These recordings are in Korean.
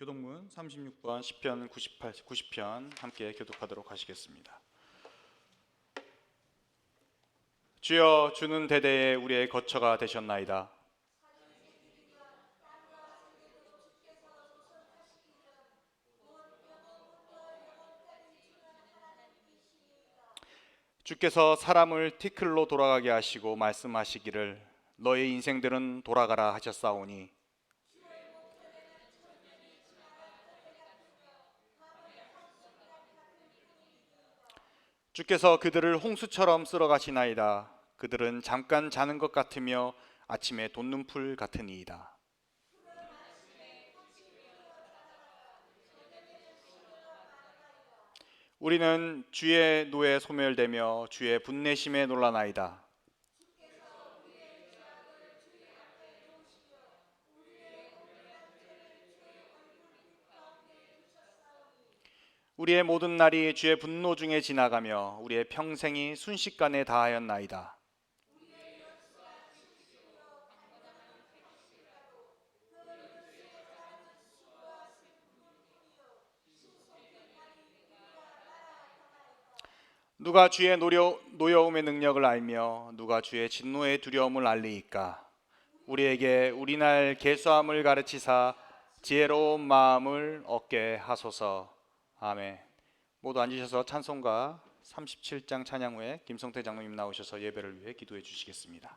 교독문 36번 시편 90편 함께 교독하도록 하시겠습니다. 주여, 주는 대대에 우리의 거처가 되셨나이다. 주께서 사람을 티끌로 돌아가게 하시고 말씀하시기를 너의 인생들은 돌아가라 하셨사오니 주께서 그들을 홍수처럼 쓸어가시나이다. 그들은 잠깐 자는 것 같으며 아침에 돋는 풀 같으니이다. 우리는 주의 노에 소멸되며 주의 분내심에 놀라나이다. 우리의 모든 날이 주의 분노 중에 지나가며 우리의 평생이 순식간에 다하였나이다. 누가 주의 노여움의 능력을 알며 누가 주의 진노의 두려움을 알리이까? 우리에게 우리날 계수함을 가르치사 지혜로운 마음을 얻게 하소서. 아멘. 모두 앉으셔서 찬송가 37장 찬양 후에 김성태 장로님 나오셔서 예배를 위해 기도해 주시겠습니다.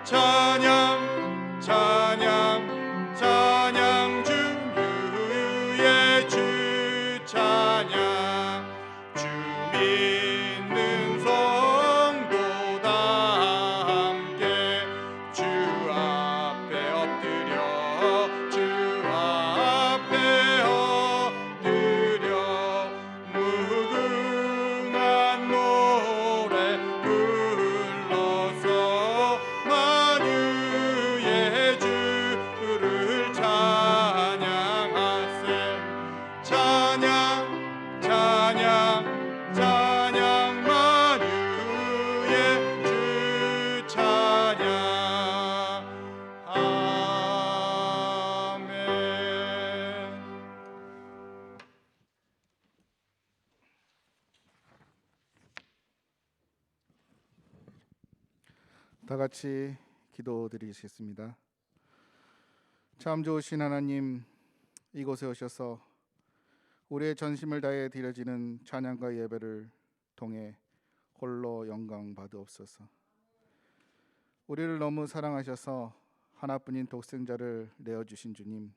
찬양 찬양 찬양 주 다 같이 기도드리겠습니다. 참 좋으신 하나님, 이곳에 오셔서 우리의 전심을 다해 드려지는 찬양과 예배를 통해 홀로 영광 받으옵소서. 우리를 너무 사랑하셔서 하나뿐인 독생자를 내어주신 주님,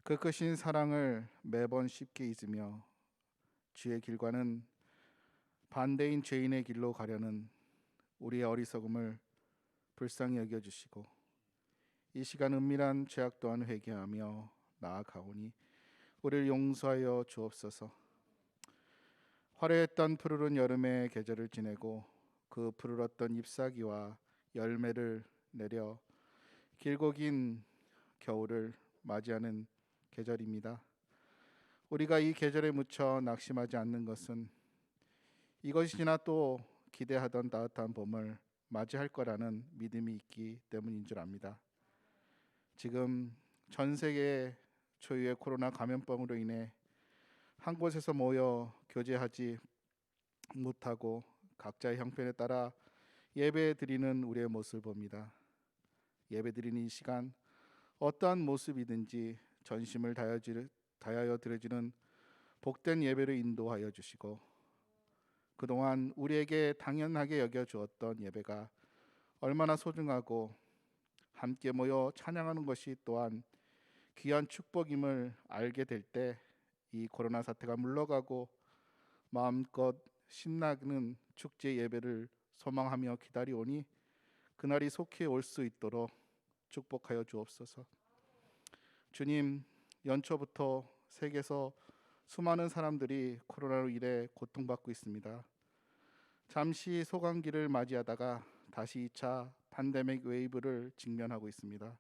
그 크신 사랑을 매번 쉽게 잊으며 주의 길과는 반대인 죄인의 길로 가려는 우리의 어리석음을 불쌍히 여겨주시고 이 시간 은밀한 죄악 또한 회개하며 나아가오니 우리를 용서하여 주옵소서. 화려했던 푸르른 여름의 계절을 지내고 그 푸르렀던 잎사귀와 열매를 내려 길고 긴 겨울을 맞이하는 계절입니다. 우리가 이 계절에 묻혀 낙심하지 않는 것은 이것이 지나 또 기대하던 따뜻한 봄을 맞이할 거라는 믿음이 있기 때문인 줄 압니다. 지금 전 세계 초유의 코로나 감염병으로 인해 한 곳에서 모여 교제하지 못하고 각자의 형편에 따라 예배 드리는 우리의 모습을 봅니다. 예배 드리는 이 시간 어떠한 모습이든지 전심을 다하여 드려지는 복된 예배를 인도하여 주시고 그동안 우리에게 당연하게 여겨 주었던 예배가 얼마나 소중하고 함께 모여 찬양하는 것이 또한 귀한 축복임을 알게 될 때 이 코로나 사태가 물러가고 마음껏 신나는 축제 예배를 소망하며 기다리오니 그날이 속히 올 수 있도록 축복하여 주옵소서. 주님, 연초부터 세계에서 수많은 사람들이 코로나로 인해 고통받고 있습니다. 잠시 소강기를 맞이하다가 다시 2차 팬데믹 웨이브를 직면하고 있습니다.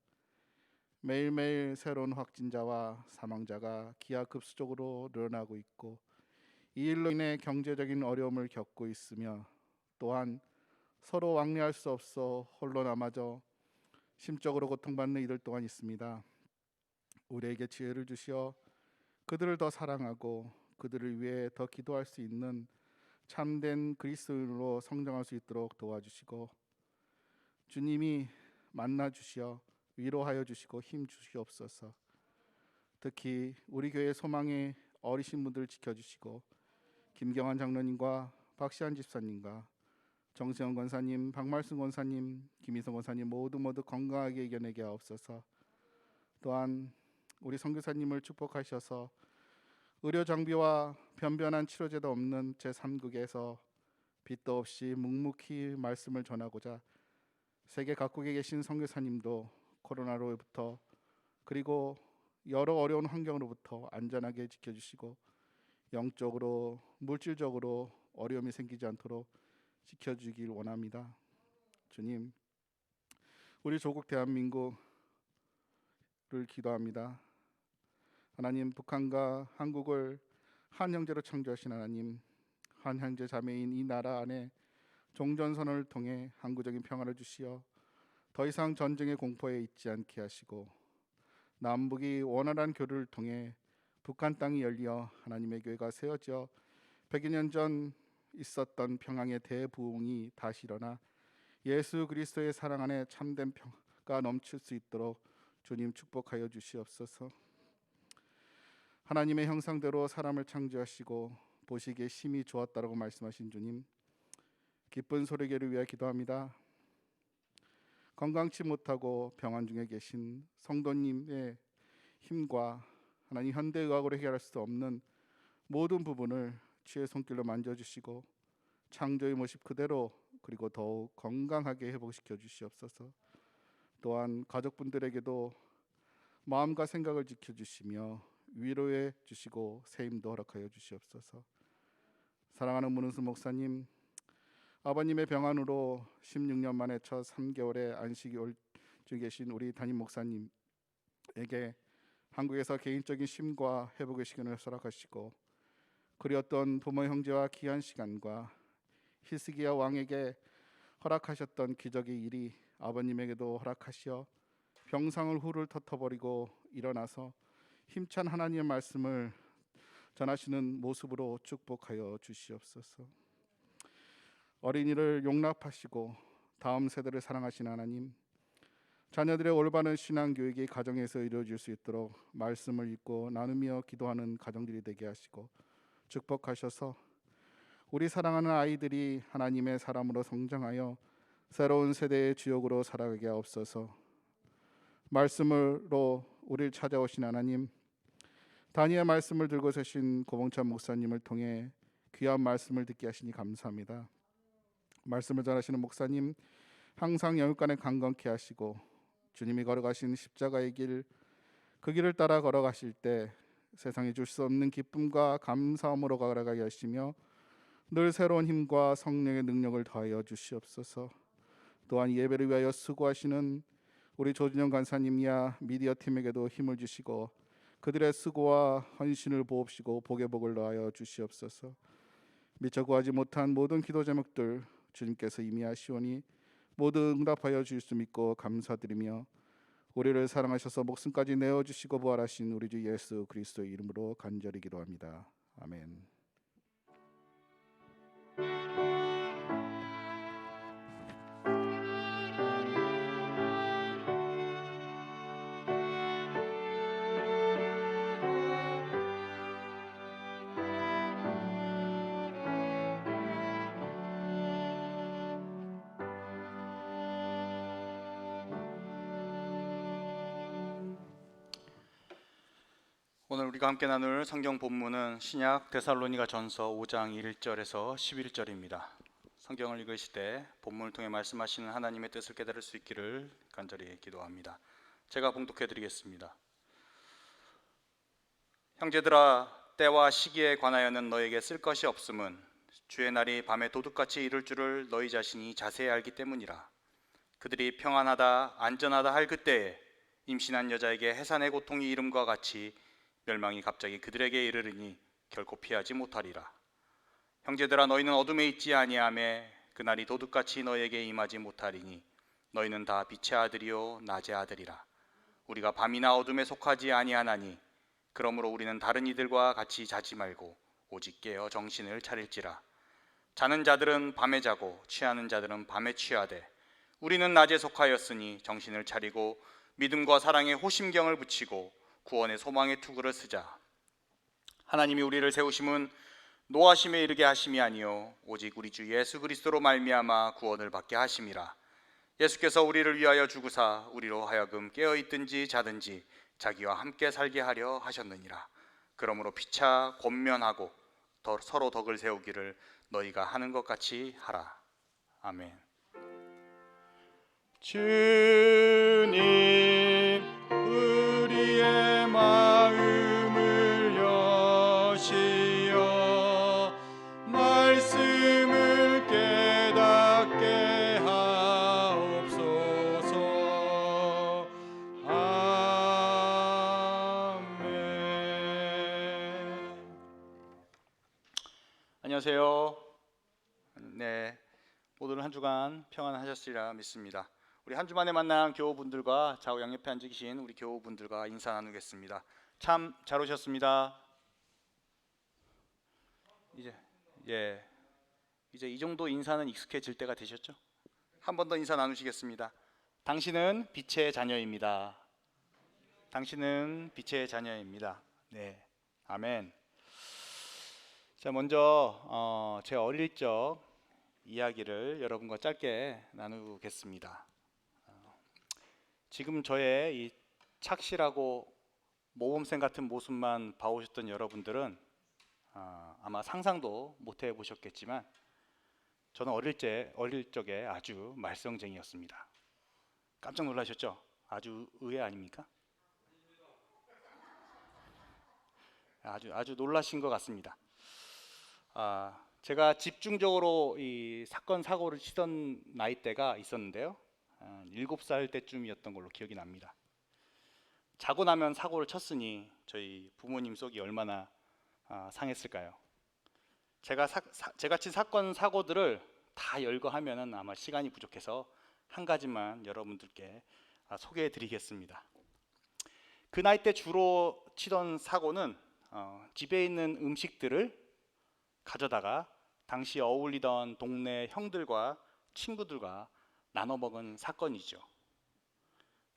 매일매일 새로운 확진자와 사망자가 기하급수적으로 늘어나고 있고 이 일로 인해 경제적인 어려움을 겪고 있으며 또한 서로 왕래할 수 없어 홀로 남아져 심적으로 고통받는 이들 또한 있습니다. 우리에게 지혜를 주시어 그들을 더 사랑하고 그들을 위해 더 기도할 수 있는 참된 그리스도인으로 성장할 수 있도록 도와주시고 주님이 만나 주시어 위로하여 주시고 힘 주시옵소서. 특히 우리 교회 소망의 어리신 분들 지켜주시고 김경환 장로님과 박시환 집사님과 정세영 권사님, 박말순 권사님, 김희성 권사님 모두 건강하게 이겨내게 하옵소서. 또한 우리 선교사님을 축복하셔서 의료 장비와 변변한 치료제도 없는 제3국에서 빚도 없이 묵묵히 말씀을 전하고자 세계 각국에 계신 선교사님도 코로나로부터 그리고 여러 어려운 환경으로부터 안전하게 지켜주시고 영적으로 물질적으로 어려움이 생기지 않도록 지켜주길 원합니다. 주님, 우리 조국 대한민국을 기도합니다. 하나님, 북한과 한국을 한 형제로 창조하신 하나님, 한 형제 자매인 이 나라 안에 종전선언을 통해 항구적인 평화를 주시어 더 이상 전쟁의 공포에 있지 않게 하시고 남북이 원활한 교류를 통해 북한 땅이 열려 하나님의 교회가 세워져 100여 년 전 있었던 평양의 대부흥이 다시 일어나 예수 그리스도의 사랑 안에 참된 평화가 넘칠 수 있도록 주님 축복하여 주시옵소서. 하나님의 형상대로 사람을 창조하시고 보시기에 심히 좋았다라고 말씀하신 주님, 기쁜 소리개를 위해 기도합니다. 건강치 못하고 병환 중에 계신 성도님의 힘과 하나님 현대의학으로 해결할 수 없는 모든 부분을 주의 손길로 만져주시고 창조의 모습 그대로 그리고 더욱 건강하게 회복시켜 주시옵소서. 또한 가족분들에게도 마음과 생각을 지켜주시며 위로해 주시고 세임도 허락하여 주시옵소서. 사랑하는 문은수 목사님, 아버님의 병환으로 16년 만에 첫 3개월의 안식이 올 주 계신 우리 담임 목사님에게 한국에서 개인적인 쉼과 회복의 시간을 허락하시고 그리웠던 부모 형제와 귀한 시간과 히스기야 왕에게 허락하셨던 기적의 일이 아버님에게도 허락하시어 병상을 훌훌 터터버리고 일어나서 힘찬 하나님의 말씀을 전하시는 모습으로 축복하여 주시옵소서. 어린이를 용납하시고 다음 세대를 사랑하시는 하나님, 자녀들의 올바른 신앙 교육이 가정에서 이루어질 수 있도록 말씀을 읽고 나누며 기도하는 가정들이 되게 하시고 축복하셔서 우리 사랑하는 아이들이 하나님의 사람으로 성장하여 새로운 세대의 주역으로 살아가게 하옵소서. 말씀으로 우리를 찾아오신 하나님, 단위의 말씀을 들고 서신 고봉찬 목사님을 통해 귀한 말씀을 듣게 하시니 감사합니다. 말씀을 전하시는 목사님 항상 영육간에 강건케 하시고 주님이 걸어가신 십자가의 길, 그 길을 따라 걸어가실 때 세상에 줄 수 없는 기쁨과 감사함으로 걸어가게 하시며 늘 새로운 힘과 성령의 능력을 더하여 주시옵소서. 또한 예배를 위하여 수고하시는 우리 조진영 간사님이야 미디어 팀에게도 힘을 주시고 그들의 수고와 헌신을 보옵시고 복의 복을 더하여 주시옵소서. 미처 구하지 못한 모든 기도 제목들 주님께서 이미 하시오니 모두 응답하여 주실 수 믿고 감사드리며 우리를 사랑하셔서 목숨까지 내어주시고 부활하신 우리 주 예수 그리스도의 이름으로 간절히 기도합니다. 아멘. 오늘 우리가 함께 나눌 성경 본문은 신약 데살로니가 전서 5장 1절에서 11절입니다. 성경을 읽으실 때 본문을 통해 말씀하시는 하나님의 뜻을 깨달을 수 있기를 간절히 기도합니다. 제가 봉독해 드리겠습니다. 형제들아, 때와 시기에 관하여는 너에게 쓸 것이 없음은 주의 날이 밤에 도둑같이 이를 줄을 너희 자신이 자세히 알기 때문이라. 그들이 평안하다 안전하다 할 그때에 임신한 여자에게 해산의 고통이 이름과 같이 멸망이 갑자기 그들에게 이르르니 결코 피하지 못하리라. 형제들아, 너희는 어둠에 있지 아니하매 그날이 도둑같이 너희에게 임하지 못하리니 너희는 다 빛의 아들이요 낮의 아들이라. 우리가 밤이나 어둠에 속하지 아니하나니 그러므로 우리는 다른 이들과 같이 자지 말고 오직 깨어 정신을 차릴지라. 자는 자들은 밤에 자고 취하는 자들은 밤에 취하되 우리는 낮에 속하였으니 정신을 차리고 믿음과 사랑에 호심경을 붙이고 구원의 소망의 투구를 쓰자. 하나님이 우리를 세우심은 노하심에 이르게 하심이 아니요 오직 우리 주 예수 그리스도로 말미암아 구원을 받게 하심이라. 예수께서 우리를 위하여 죽으사 우리로 하여금 깨어 있든지 자든지 자기와 함께 살게 하려 하셨느니라. 그러므로 피차 권면하고 서로 덕을 세우기를 너희가 하는 것 같이 하라. 아멘. 주님, 우리의 마음을 여시어 말씀을 깨닫게 하옵소서. 아멘. 안녕하세요. 네, 모두 한 주간 평안하셨으리라 믿습니다. 우리 한 주만에 만난 교우분들과 좌우 양옆에 앉아 계신 우리 교우분들과 인사 나누겠습니다. 참 잘 오셨습니다. 이제 이 정도 인사는 익숙해질 때가 되셨죠? 한 번 더 인사 나누시겠습니다. 당신은 빛의 자녀입니다. 당신은 빛의 자녀입니다. 네, 아멘. 자, 먼저 제 어릴 적 이야기를 여러분과 짧게 나누겠습니다. 지금 저의 이 착실하고 모범생 같은 모습만 봐오셨던 여러분들은 아마 상상도 못 해보셨겠지만 저는 어릴 적에 아주 말썽쟁이였습니다. 깜짝 놀라셨죠? 아주 의외 아닙니까? 아주 놀라신 것 같습니다. 제가 집중적으로 이 사건 사고를 치던 나이대가 있었는데요. 7살 때쯤이었던 걸로 기억이 납니다. 자고 나면 사고를 쳤으니 저희 부모님 속이 얼마나 상했을까요? 제가 친 사건 사고들을 다 열거하면은 아마 시간이 부족해서 한 가지만 여러분들께 소개해 드리겠습니다. 그 나이 때 주로 치던 사고는 집에 있는 음식들을 가져다가 당시 어울리던 동네 형들과 친구들과 나눠 먹은 사건이죠.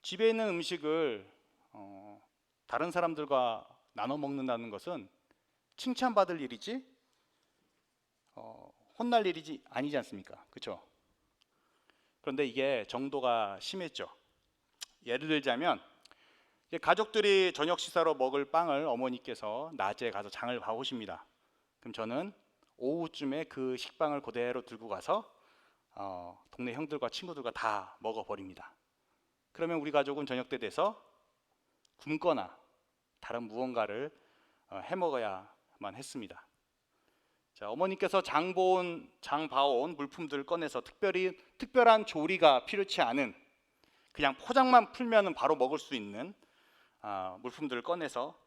집에 있는 음식을 다른 사람들과 나눠 먹는다는 것은 칭찬받을 일이지 혼날 일이지 아니지 않습니까? 그렇죠? 그런데 이게 정도가 심했죠. 예를 들자면 가족들이 저녁 식사로 먹을 빵을 어머니께서 낮에 가서 장을 봐오십니다. 그럼 저는 오후쯤에 그 식빵을 그대로 들고 가서 동네 형들과 친구들과 다 먹어버립니다. 그러면 우리 가족은 저녁 때 돼서 굶거나 다른 무언가를 해먹어야만 했습니다. 자, 어머니께서 장 봐온 물품들을 꺼내서 특별한 조리가 필요치 않은 그냥 포장만 풀면 바로 먹을 수 있는 물품들을 꺼내서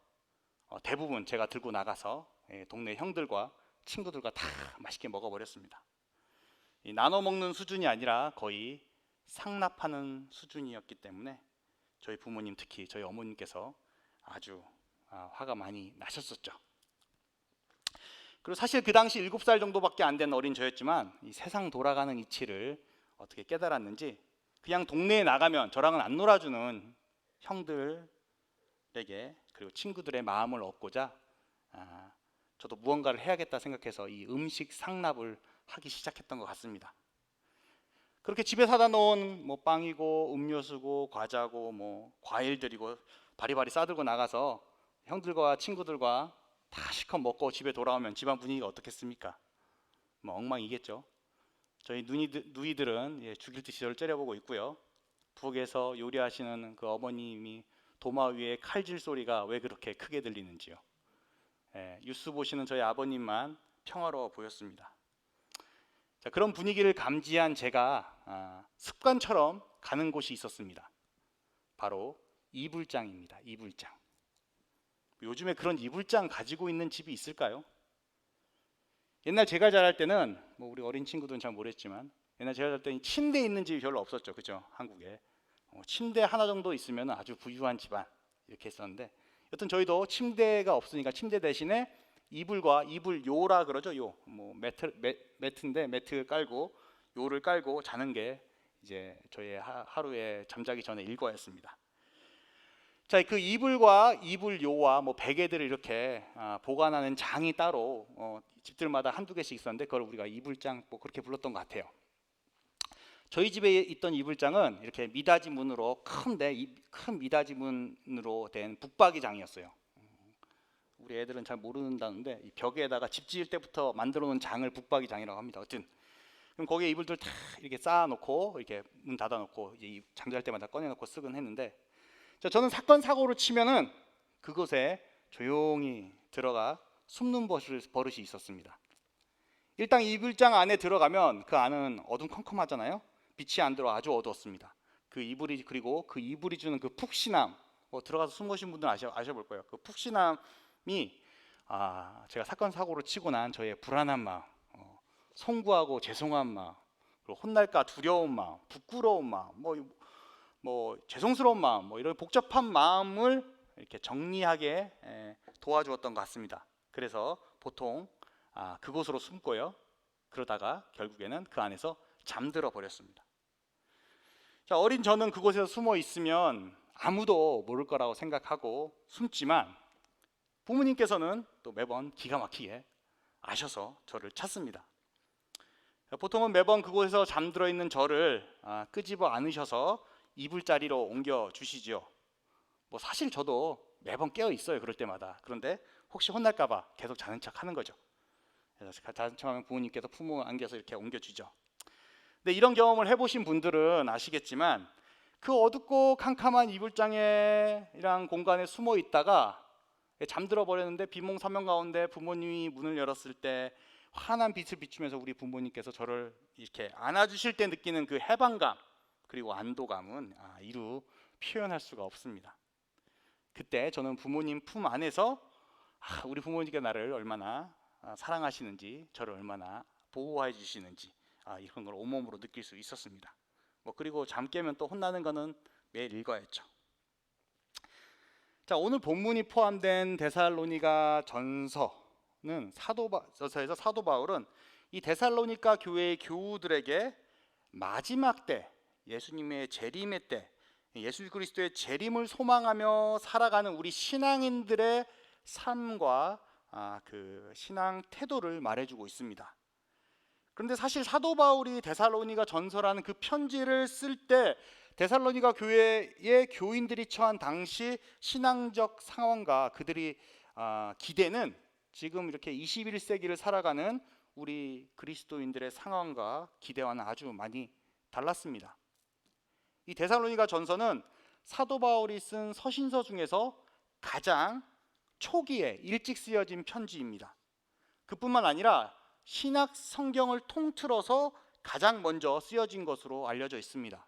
대부분 제가 들고 나가서 동네 형들과 친구들과 다 맛있게 먹어버렸습니다. 나눠 먹는 수준이 아니라 거의 상납하는 수준이었기 때문에 저희 부모님, 특히 저희 어머님께서 아주 화가 많이 나셨었죠. 그리고 사실 그 당시 7살 정도밖에 안 된 어린 저였지만 이 세상 돌아가는 이치를 어떻게 깨달았는지 그냥 동네에 나가면 저랑은 안 놀아주는 형들에게 그리고 친구들의 마음을 얻고자 저도 무언가를 해야겠다 생각해서 이 음식 상납을 하기 시작했던 것 같습니다. 그렇게 집에 사다 놓은 뭐 빵이고 음료수고 과자고 뭐 과일들이고 바리바리 싸들고 나가서 형들과 친구들과 다 실컷 먹고 집에 돌아오면 집안 분위기가 어떻겠습니까? 뭐 엉망이겠죠. 저희 누이들은 죽일 듯이 저를 째려보고 있고요. 부엌에서 요리하시는 그 어머님이 도마 위에 칼질 소리가 왜 그렇게 크게 들리는지요. 뉴스 보시는 저희 아버님만 평화로워 보였습니다. 자, 그런 분위기를 감지한 제가 습관처럼 가는 곳이 있었습니다. 바로 이불장입니다. 이불장. 요즘에 그런 이불장 가지고 있는 집이 있을까요? 옛날 제가 자랄 때는 뭐 우리 어린 친구들은 잘 모르겠지만 옛날 제가 자랄 때는 침대 있는 집이 별로 없었죠. 그죠? 한국에 침대 하나 정도 있으면 아주 부유한 집안 이렇게 했었는데 여튼 저희도 침대가 없으니까 침대 대신에 이불과 이불요라 그러죠. 뭐 매트인데 매트 깔고 요를 깔고 자는 게 이제 저의 하루에 잠자기 전에 일과였습니다. 자, 그 이불과 이불요와 뭐 베개들을 이렇게 보관하는 장이 따로 집들마다 한두 개씩 있었는데 그걸 우리가 이불장 뭐 그렇게 불렀던 것 같아요. 저희 집에 있던 이불장은 이렇게 미닫이 문으로 큰 미닫이 문으로 된 북박이 장이었어요. 우리 애들은 잘 모른다는데 이 벽에다가 집 지을 때부터 만들어 놓은 장을 북박이 장이라고 합니다. 어쨌든 그럼 거기에 이불들 다 이렇게 쌓아놓고 이렇게 문 닫아놓고 이제 잠잘 때마다 꺼내놓고 쓰곤 했는데 저는 사건 사고로 치면은 그곳에 조용히 들어가 숨는 버릇이 있었습니다. 일단 이불장 안에 들어가면 그 안은 어둠컴컴하잖아요. 빛이 안 들어 아주 어두웠습니다. 그리고 그 이불이 주는 그 푹신함, 들어가서 숨 쉬신 분들은 아셔볼 거예요. 그 푹신함이 제가 사건 사고를 치고 난 저의 불안한 마음, 송구하고 죄송한 마음, 그리고 혼날까 두려운 마음, 부끄러운 마음, 뭐 죄송스러운 마음, 뭐 이런 복잡한 마음을 이렇게 정리하게 도와주었던 것 같습니다. 그래서 보통 그곳으로 숨고요. 그러다가 결국에는 그 안에서 잠들어 버렸습니다. 자, 어린 저는 그곳에서 숨어 있으면 아무도 모를 거라고 생각하고 숨지만 부모님께서는 또 매번 기가 막히게 아셔서 저를 찾습니다. 보통은 매번 그곳에서 잠들어 있는 저를 끄집어 안으셔서 이불자리로 옮겨 주시죠. 뭐 사실 저도 매번 깨어 있어요. 그럴 때마다. 그런데 혹시 혼날까 봐 계속 자는 척 하는 거죠. 그래서 자는 척하면 부모님께서 품어 안겨서 이렇게 옮겨 주죠. 근데 이런 경험을 해보신 분들은 아시겠지만 그 어둡고 캄캄한 이불장이랑 공간에 숨어 있다가 잠들어 버렸는데 비몽사몽 가운데 부모님이 문을 열었을 때 환한 빛을 비추면서 우리 부모님께서 저를 이렇게 안아주실 때 느끼는 그 해방감 그리고 안도감은 이루 표현할 수가 없습니다. 그때 저는 부모님 품 안에서 우리 부모님께 나를 얼마나 사랑하시는지, 저를 얼마나 보호해 주시는지 이런 걸 온몸으로 느낄 수 있었습니다. 그리고 잠 깨면 또 혼나는 거는 매일 일과였죠. 자, 오늘 본문이 포함된 데살로니가 전서는 사도 바울은 이 데살로니가 교회의 교우들에게 마지막 때 예수님의 재림의 때 예수 그리스도의 재림을 소망하며 살아가는 우리 신앙인들의 삶과 그 신앙 태도를 말해주고 있습니다. 그런데 사실 사도 바울이 데살로니가 전서라는 그 편지를 쓸 때 데살로니가 교회의 교인들이 처한 당시 신앙적 상황과 그들이 기대는 지금 이렇게 21세기를 살아가는 우리 그리스도인들의 상황과 기대와는 아주 많이 달랐습니다. 이 데살로니가 전서는 사도 바울이 쓴 서신서 중에서 가장 초기에 일찍 쓰여진 편지입니다. 그뿐만 아니라 신약 성경을 통틀어서 가장 먼저 쓰여진 것으로 알려져 있습니다.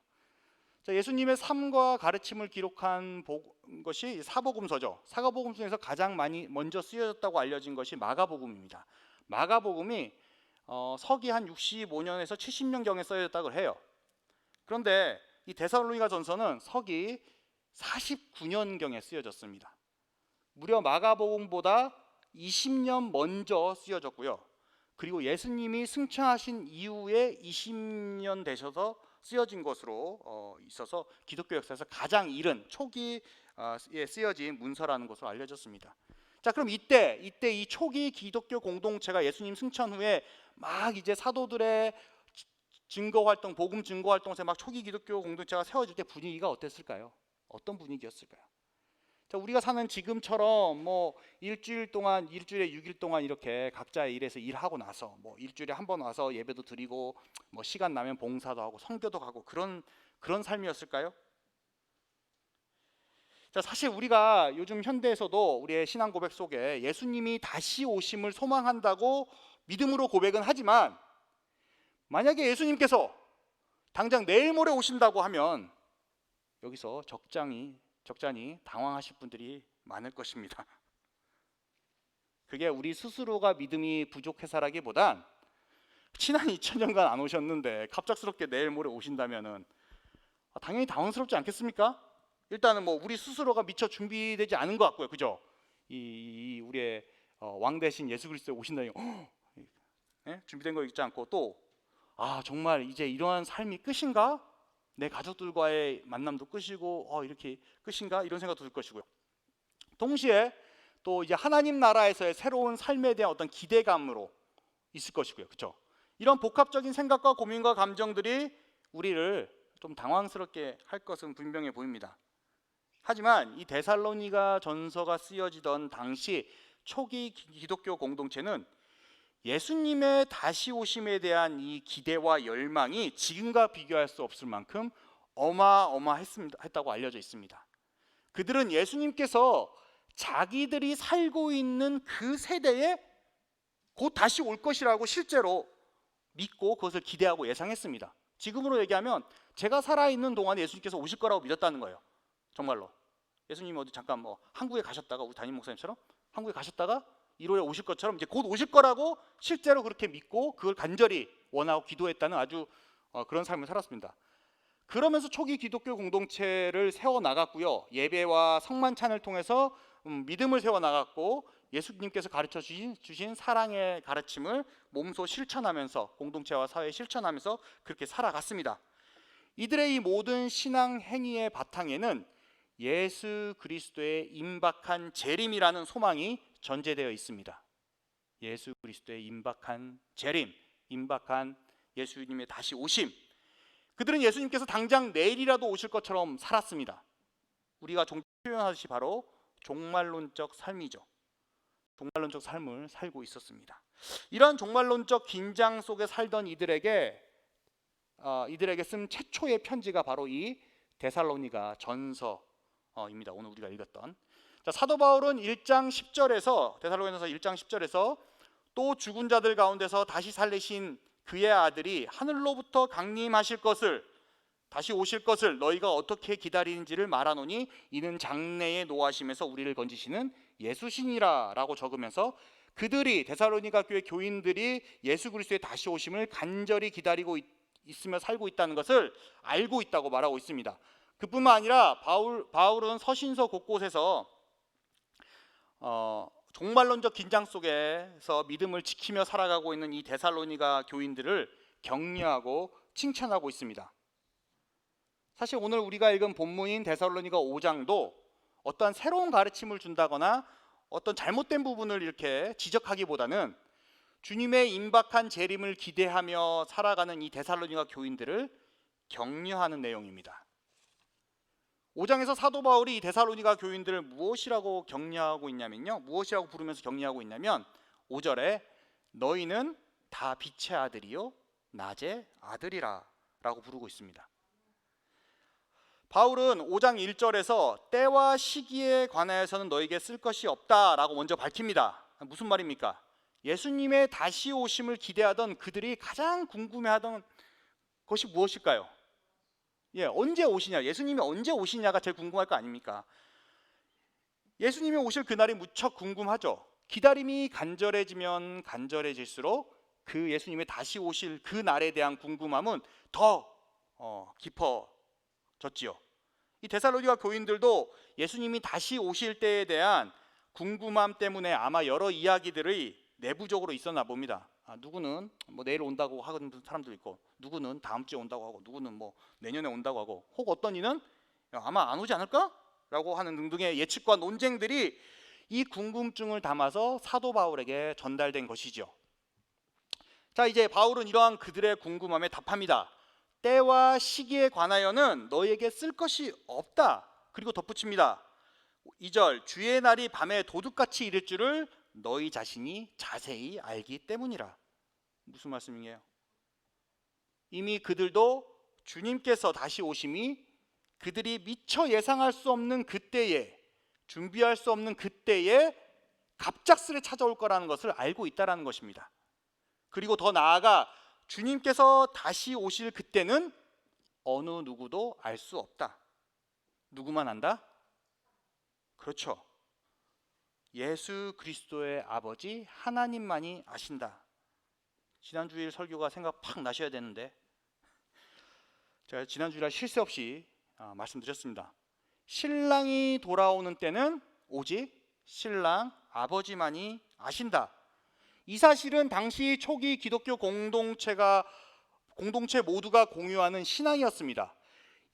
자, 예수님의 삶과 가르침을 기록한 것이 사복음서죠. 사복음 중에서 가장 많이 먼저 쓰여졌다고 알려진 것이 마가복음입니다. 마가복음이 서기 한 65년에서 70년경에 쓰여졌다고 해요. 그런데 이 데살로니가 전서는 서기 49년경에 쓰여졌습니다. 무려 마가복음보다 20년 먼저 쓰여졌고요. 그리고 예수님이 승천하신 이후에 20년 되셔서 쓰여진 것으로 있어서 기독교 역사에서 가장 이른 초기에 쓰여진 문서라는 것으로 알려졌습니다. 자, 그럼 이때 이 초기 기독교 공동체가 예수님 승천 후에 막 이제 사도들의 증거 활동, 복음 증거 활동에서 막 초기 기독교 공동체가 세워질 때 분위기가 어땠을까요? 어떤 분위기였을까요? 자, 우리가 사는 지금처럼 뭐 일주일에 6일 동안 이렇게 각자의 일에서 일하고 나서 뭐 일주일에 한 번 와서 예배도 드리고 뭐 시간 나면 봉사도 하고 성교도 가고 그런 삶이었을까요? 자, 사실 우리가 요즘 현대에서도 우리의 신앙 고백 속에 예수님이 다시 오심을 소망한다고 믿음으로 고백은 하지만 만약에 예수님께서 당장 내일 모레 오신다고 하면 여기서 적잖이 당황하실 분들이 많을 것입니다. 그게 우리 스스로가 믿음이 부족해서라기보단 지난 2000년간 안 오셨는데 갑작스럽게 내일 모레 오신다면은 당연히 당황스럽지 않겠습니까? 일단은 뭐 우리 스스로가 미처 준비되지 않은 것 같고요, 그죠? 이 우리의 왕 대신 예수 그리스도 오신다니 준비된 거 있지 않고 또 정말 이제 이러한 삶이 끝인가? 내 가족들과의 만남도 끝이고 이렇게 끝인가? 이런 생각도 들 것이고요. 동시에 또 이제 하나님 나라에서의 새로운 삶에 대한 어떤 기대감으로 있을 것이고요, 그렇죠? 이런 복합적인 생각과 고민과 감정들이 우리를 좀 당황스럽게 할 것은 분명해 보입니다. 하지만 이 데살로니가 전서가 쓰여지던 당시 초기 기독교 공동체는 예수님의 다시 오심에 대한 이 기대와 열망이 지금과 비교할 수 없을 만큼 어마어마했다고 알려져 있습니다. 그들은 예수님께서 자기들이 살고 있는 그 세대에 곧 다시 올 것이라고 실제로 믿고 그것을 기대하고 예상했습니다. 지금으로 얘기하면 제가 살아있는 동안에 예수님께서 오실 거라고 믿었다는 거예요. 정말로 예수님이 어디 잠깐 뭐 한국에 가셨다가 우리 담임 목사님처럼 한국에 가셨다가 1월에 오실 것처럼 이제 곧 오실 거라고 실제로 그렇게 믿고 그걸 간절히 원하고 기도했다는 아주 그런 삶을 살았습니다. 그러면서 초기 기독교 공동체를 세워나갔고요. 예배와 성만찬을 통해서 믿음을 세워나갔고 예수님께서 가르쳐 주신 사랑의 가르침을 몸소 실천하면서 공동체와 사회에 실천하면서 그렇게 살아갔습니다. 이들의 이 모든 신앙 행위의 바탕에는 예수 그리스도의 임박한 재림이라는 소망이 전제되어 있습니다. 예수 그리스도의 임박한 재림, 임박한 예수님의 다시 오심. 그들은 예수님께서 당장 내일이라도 오실 것처럼 살았습니다. 우리가 표현하듯이 바로 종말론적 삶이죠. 종말론적 삶을 살고 있었습니다. 이런 종말론적 긴장 속에 살던 이들에게 쓴 최초의 편지가 바로 이 데살로니가 전서입니다. 오늘 우리가 읽었던. 자, 사도 바울은 1장 10절에서 데살로니가서 1장 10절에서 또 죽은 자들 가운데서 다시 살리신 그의 아들이 하늘로부터 강림하실 것을 다시 오실 것을 너희가 어떻게 기다리는지를 말하노니 이는 장래의 노하심에서 우리를 건지시는 예수시니라 라고 적으면서 그들이 데살로니가 교회 교인들이 예수 그리스도의 다시 오심을 간절히 기다리고 있으며 살고 있다는 것을 알고 있다고 말하고 있습니다. 그뿐만 아니라 바울은 서신서 곳곳에서 종말론적 긴장 속에서 믿음을 지키며 살아가고 있는 이 데살로니가 교인들을 격려하고 칭찬하고 있습니다. 사실 오늘 우리가 읽은 본문인 데살로니가 5장도 어떠한 새로운 가르침을 준다거나 어떤 잘못된 부분을 이렇게 지적하기보다는 주님의 임박한 재림을 기대하며 살아가는 이 데살로니가 교인들을 격려하는 내용입니다. 5장에서 사도 바울이 이 데살로니가 교인들을 무엇이라고 격려하고 있냐면요, 무엇이라고 부르면서 격려하고 있냐면 5절에 너희는 다 빛의 아들이요 낮의 아들이라 라고 부르고 있습니다. 바울은 5장 1절에서 때와 시기에 관하여서는 너에게 쓸 것이 없다라고 먼저 밝힙니다. 무슨 말입니까? 예수님의 다시 오심을 기대하던 그들이 가장 궁금해하던 것이 무엇일까요? 언제 오시냐, 예수님이 언제 오시냐가 제일 궁금할 거 아닙니까? 예수님이 오실 그날이 무척 궁금하죠. 기다림이 간절해지면 간절해질수록 그 예수님의 다시 오실 그 날에 대한 궁금함은 더 깊어졌지요. 이 데살로니가 교인들도 예수님이 다시 오실 때에 대한 궁금함 때문에 아마 여러 이야기들이 내부적으로 있었나 봅니다. 누구는 뭐 내일 온다고 하는 사람도 있고, 누구는 다음 주에 온다고 하고, 누구는 뭐 내년에 온다고 하고, 혹 어떤 이는 아마 안 오지 않을까? 라고 하는 등등의 예측과 논쟁들이 이 궁금증을 담아서 사도 바울에게 전달된 것이죠. 자, 이제 바울은 이러한 그들의 궁금함에 답합니다. 때와 시기에 관하여는 너희에게 쓸 것이 없다. 그리고 덧붙입니다. 2절, 주의 날이 밤에 도둑같이 이를 줄을 너희 자신이 자세히 알기 때문이라. 무슨 말씀이에요? 이미 그들도 주님께서 다시 오심이 그들이 미처 예상할 수 없는 그때에, 준비할 수 없는 그때에 갑작스레 찾아올 거라는 것을 알고 있다는 것입니다. 그리고 더 나아가 주님께서 다시 오실 그때는 어느 누구도 알 수 없다. 누구만 안다? 그렇죠. 예수 그리스도의 아버지 하나님만이 아신다. 지난주일 설교가 생각 팍 나셔야 되는데 제가 지난주일에 쉴 새 없이 말씀드렸습니다. 신랑이 돌아오는 때는 오직 신랑 아버지만이 아신다. 이 사실은 당시 초기 기독교 공동체 모두가 공유하는 신앙이었습니다.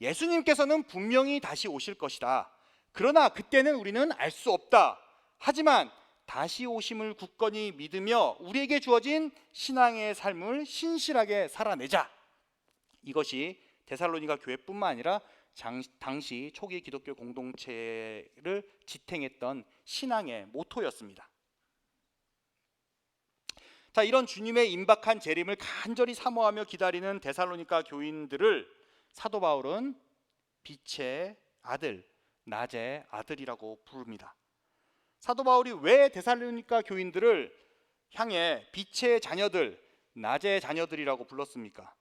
예수님께서는 분명히 다시 오실 것이다. 그러나 그때는 우리는 알 수 없다. 하지만 다시 오심을 굳건히 믿으며 우리에게 주어진 신앙의 삶을 신실하게 살아내자. 이것이 데살로니가 교회뿐만 아니라 당시 초기 기독교 공동체를 지탱했던 신앙의 모토였습니다. 자, 이런 주님의 임박한 재림을 간절히 사모하며 기다리는 데살로니가 교인들을 사도 바울은 빛의 아들, 낮의 아들이라고 부릅니다. 사도 바울이 왜 데살로니가 교인들을 향해 빛의 자녀들, 낮의 자녀들이라고 불렀습니까?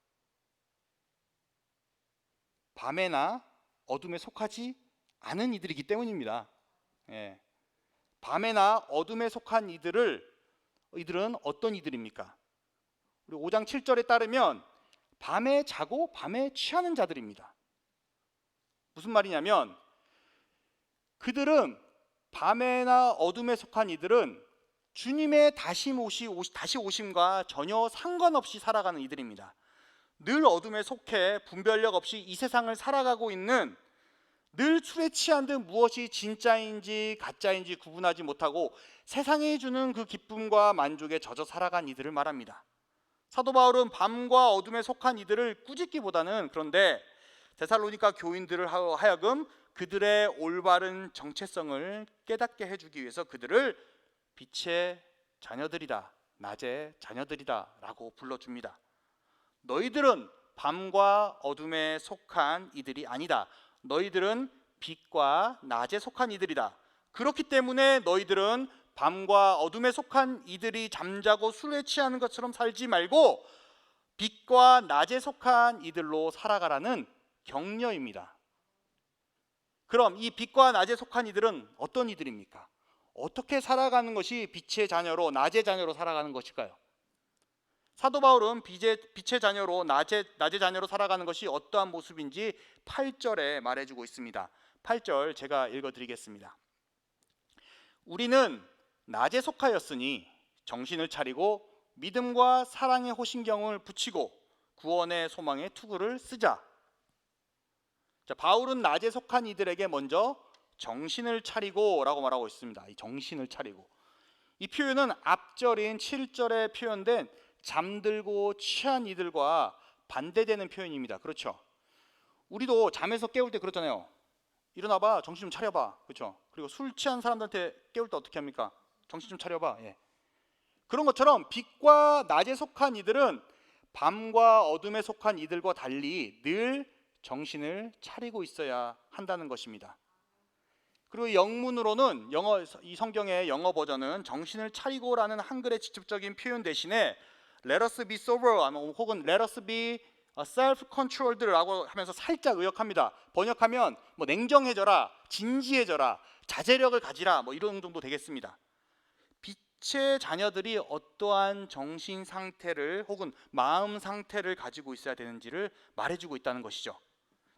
밤에나 어둠에 속하지 않은 이들이기 때문입니다. 밤에나 어둠에 속한 이들은 어떤 이들입니까? 우리 5장 7절에 따르면 밤에 자고 밤에 취하는 자들입니다. 무슨 말이냐면 그들은 밤에나 어둠에 속한 이들은 주님의 다시 오심과 전혀 상관없이 살아가는 이들입니다. 늘 어둠에 속해 분별력 없이 이 세상을 살아가고 있는, 늘 술에 취한 듯 무엇이 진짜인지 가짜인지 구분하지 못하고 세상이 주는 그 기쁨과 만족에 젖어 살아간 이들을 말합니다. 사도 바울은 밤과 어둠에 속한 이들을 꾸짖기보다는 그런데 데살로니가 교인들을 하여금 그들의 올바른 정체성을 깨닫게 해주기 위해서 그들을 빛의 자녀들이다, 낮의 자녀들이다 라고 불러줍니다. 너희들은 밤과 어둠에 속한 이들이 아니다. 너희들은 빛과 낮에 속한 이들이다. 그렇기 때문에 너희들은 밤과 어둠에 속한 이들이 잠자고 술에 취하는 것처럼 살지 말고 빛과 낮에 속한 이들로 살아가라는 격려입니다. 그럼 이 빛과 낮에 속한 이들은 어떤 이들입니까? 어떻게 살아가는 것이 빛의 자녀로, 낮의 자녀로 살아가는 것일까요? 사도 바울은 빛의 자녀로, 낮의 자녀로 살아가는 것이 어떠한 모습인지 8절에 말해주고 있습니다. 8절 제가 읽어드리겠습니다. 우리는 낮에 속하였으니 정신을 차리고 믿음과 사랑의 호신경을 붙이고 구원의 소망의 투구를 쓰자. 자, 바울은 낮에 속한 이들에게 먼저 정신을 차리고라고 말하고 있습니다. 이 정신을 차리고. 이 표현은 앞절인 7절에 표현된 잠들고 취한 이들과 반대되는 표현입니다. 그렇죠? 우리도 잠에서 깨울 때 그렇잖아요. 일어나봐, 정신 좀 차려봐, 그렇죠? 그리고 술 취한 사람들한테 깨울 때 어떻게 합니까? 정신 좀 차려봐. 예. 그런 것처럼 빛과 낮에 속한 이들은 밤과 어둠에 속한 이들과 달리 늘 정신을 차리고 있어야 한다는 것입니다. 그리고 영문으로는 이 성경의 영어 버전은 정신을 차리고라는 한글의 직접적인 표현 대신에 let us be sober 혹은 let us be self-controlled라고 하면서 살짝 의역합니다. 번역하면 뭐 냉정해져라, 진지해져라, 자제력을 가지라 뭐 이런 정도 되겠습니다. 빛의 자녀들이 어떠한 정신 상태를 혹은 마음 상태를 가지고 있어야 되는지를 말해주고 있다는 것이죠.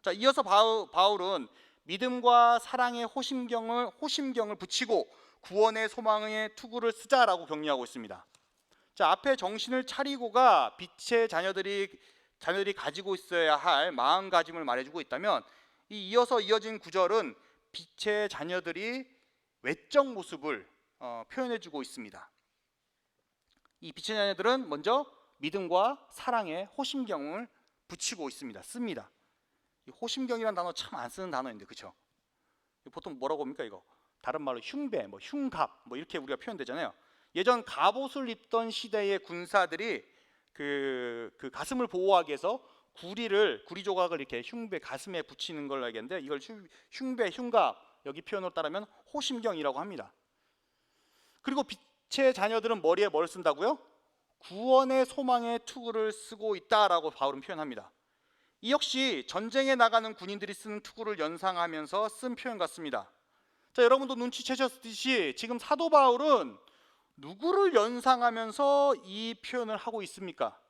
자, 이어서 바울은 믿음과 사랑의 호심경을 붙이고 구원의 소망의 투구를 쓰자라고 격려하고 있습니다. 자, 앞에 정신을 차리고가 빛의 자녀들이 가지고 있어야 할 마음가짐을 말해주고 있다면, 이어서 이어진 구절은 빛의 자녀들이 외적 모습을 표현해주고 있습니다. 이 빛의 자녀들은 먼저 믿음과 사랑의 호심경을 붙이고 있습니다. 씁니다. 이 호심경이라는 단어 참 안 쓰는 단어인데, 그렇죠? 보통 뭐라고 합니까 이거? 다른 말로 흉배, 뭐 흉갑, 뭐 이렇게 우리가 표현되잖아요. 예전 갑옷을 입던 시대의 군사들이 그 가슴을 보호하기 위해서 구리 조각을 이렇게 흉배 가슴에 붙이는 걸 알겠는데, 이걸 흉배, 흉갑 여기 표현으로 따르면 호심경이라고 합니다. 그리고 빛의 자녀들은 머리에 뭘 쓴다고요? 구원의 소망의 투구를 쓰고 있다라고 바울은 표현합니다. 이 역시 전쟁에 나가는 군인들이 쓰는 투구를 연상하면서 쓴 표현 같습니다. 자, 여러분도 눈치채셨듯이 지금 사도 바울은 누구를 연상하면서 이 표현을 하고 있습니까?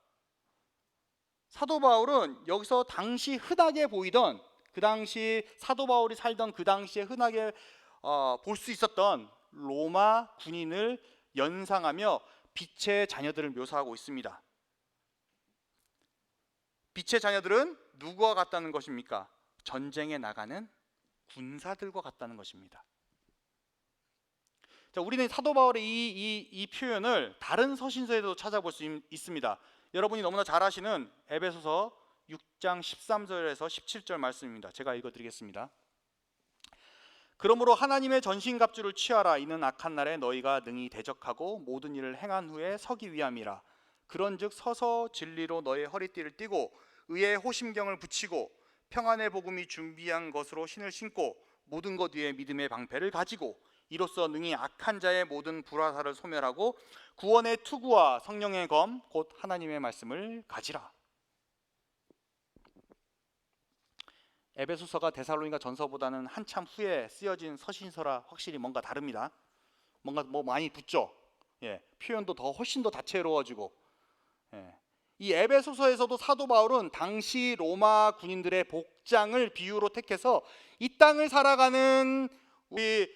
사도 바울은 여기서 당시 흔하게 보이던, 그 당시 사도 바울이 살던 그 당시에 흔하게 볼 수 있었던 로마 군인을 연상하며 빛의 자녀들을 묘사하고 있습니다. 빛의 자녀들은 누구와 같다는 것입니까? 전쟁에 나가는 군사들과 같다는 것입니다. 자, 우리는 사도 바울의 이 표현을 다른 서신서에도 찾아볼 수 있습니다. 여러분이 너무나 잘 아시는 에베소서 6장 13절에서 17절 말씀입니다. 제가 읽어드리겠습니다. 그러므로 하나님의 전신갑주를 취하라. 이는 악한 날에 너희가 능히 대적하고 모든 일을 행한 후에 서기 위함이라. 그런즉 서서 진리로 너의 허리띠를 띠고 의의 호심경을 붙이고 평안의 복음이 준비한 것으로 신을 신고 모든 것 위에 믿음의 방패를 가지고 이로써 능히 악한 자의 모든 불화살을 소멸하고 구원의 투구와 성령의 검 곧 하나님의 말씀을 가지라. 에베소서가 데살로니가 전서보다는 한참 후에 쓰여진 서신서라 확실히 뭔가 다릅니다. 뭔가 많이 붙죠. 예, 표현도 훨씬 더 다채로워지고. 예. 이 에베소서에서도 사도 바울은 당시 로마 군인들의 복장을 비유로 택해서 이 땅을 살아가는 우리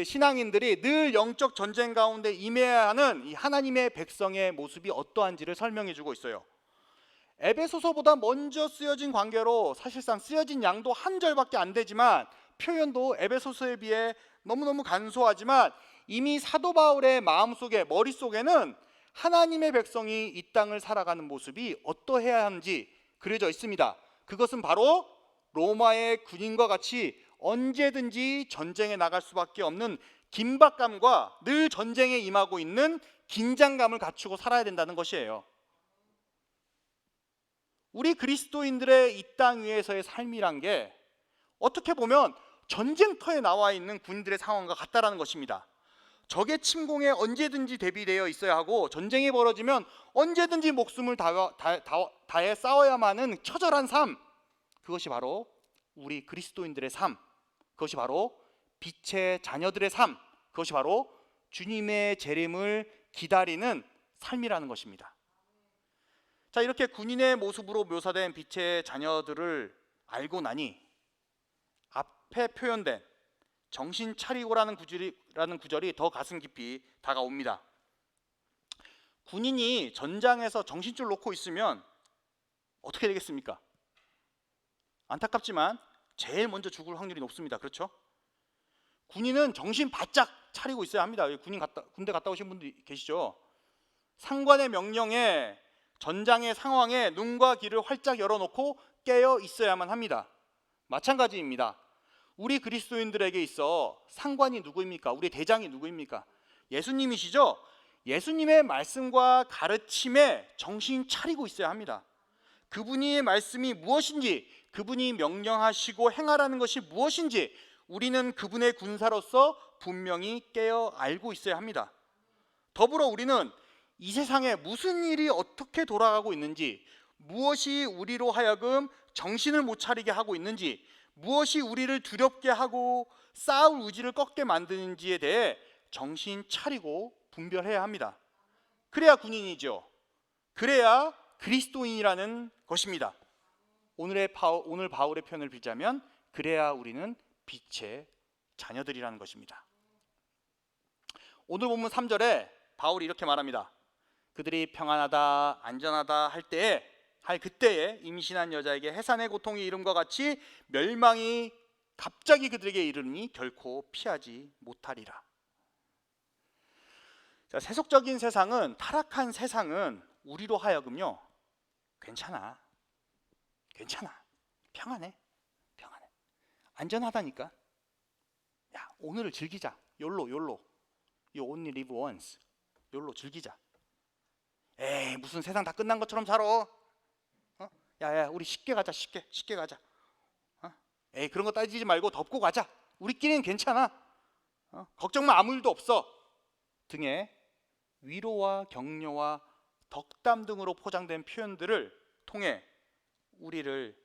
신앙인들이 늘 영적 전쟁 가운데 임해야 하는 이 하나님의 백성의 모습이 어떠한지를 설명해주고 있어요. 에베소서보다 먼저 쓰여진 관계로 사실상 쓰여진 양도 한 절밖에 안 되지만 표현도 에베소서에 비해 너무너무 간소하지만 이미 사도 바울의 마음속에, 머릿속에는 하나님의 백성이 이 땅을 살아가는 모습이 어떠해야 하는지 그려져 있습니다. 그것은 바로 로마의 군인과 같이 언제든지 전쟁에 나갈 수밖에 없는 긴박감과 늘 전쟁에 임하고 있는 긴장감을 갖추고 살아야 된다는 것이에요. 우리 그리스도인들의 이 땅 위에서의 삶이란 게 어떻게 보면 전쟁터에 나와 있는 군인들의 상황과 같다라는 것입니다. 적의 침공에 언제든지 대비되어 있어야 하고 전쟁이 벌어지면 언제든지 목숨을 다해 싸워야만 하는 처절한 삶, 그것이 바로 우리 그리스도인들의 삶, 그것이 바로 빛의 자녀들의 삶, 그것이 바로 주님의 재림을 기다리는 삶이라는 것입니다. 자, 이렇게 군인의 모습으로 묘사된 빛의 자녀들을 알고 나니 앞에 표현된 정신 차리고라는 구절이 더 가슴 깊이 다가옵니다. 군인이 전장에서 정신줄 놓고 있으면 어떻게 되겠습니까? 안타깝지만 제일 먼저 죽을 확률이 높습니다. 그렇죠? 군인은 정신 바짝 차리고 있어야 합니다. 군대 갔다 오신 분들 계시죠? 상관의 명령에, 전장의 상황에 눈과 귀를 활짝 열어놓고 깨어 있어야만 합니다. 마찬가지입니다. 우리 그리스도인들에게 있어 상관이 누구입니까? 우리 대장이 누구입니까? 예수님이시죠? 예수님의 말씀과 가르침에 정신 차리고 있어야 합니다. 그분의 말씀이 무엇인지, 그분이 명령하시고 행하라는 것이 무엇인지 우리는 그분의 군사로서 분명히 깨어 알고 있어야 합니다. 더불어 우리는 이 세상에 무슨 일이 어떻게 돌아가고 있는지, 무엇이 우리로 하여금 정신을 못 차리게 하고 있는지, 무엇이 우리를 두렵게 하고 싸울 의지를 꺾게 만드는지에 대해 정신 차리고 분별해야 합니다. 그래야 군인이죠. 그래야 그리스도인이라는 것입니다. 오늘 바울의 표현을 빌자면 그래야 우리는 빛의 자녀들이라는 것입니다. 오늘 본문 3절에 바울이 이렇게 말합니다. 그들이 평안하다 안전하다 할 그때에 임신한 여자에게 해산의 고통이 이름과 같이 멸망이 갑자기 그들에게 이르니 결코 피하지 못하리라. 자, 세속적인 세상은, 타락한 세상은 우리로 하여금요, 괜찮아, 평안해, 안전하다니까. 야, 오늘을 즐기자. YOLO. You only live once. YOLO 즐기자. 에이, 무슨 세상 다 끝난 것처럼 살아. 야야, 우리 쉽게 가자. 쉽게 가자. 에이, 그런 거 따지지 말고 덮고 가자. 우리끼리는 괜찮아. 걱정 마, 아무 일도 없어. 등의 위로와 격려와 덕담 등으로 포장된 표현들을 통해 우리를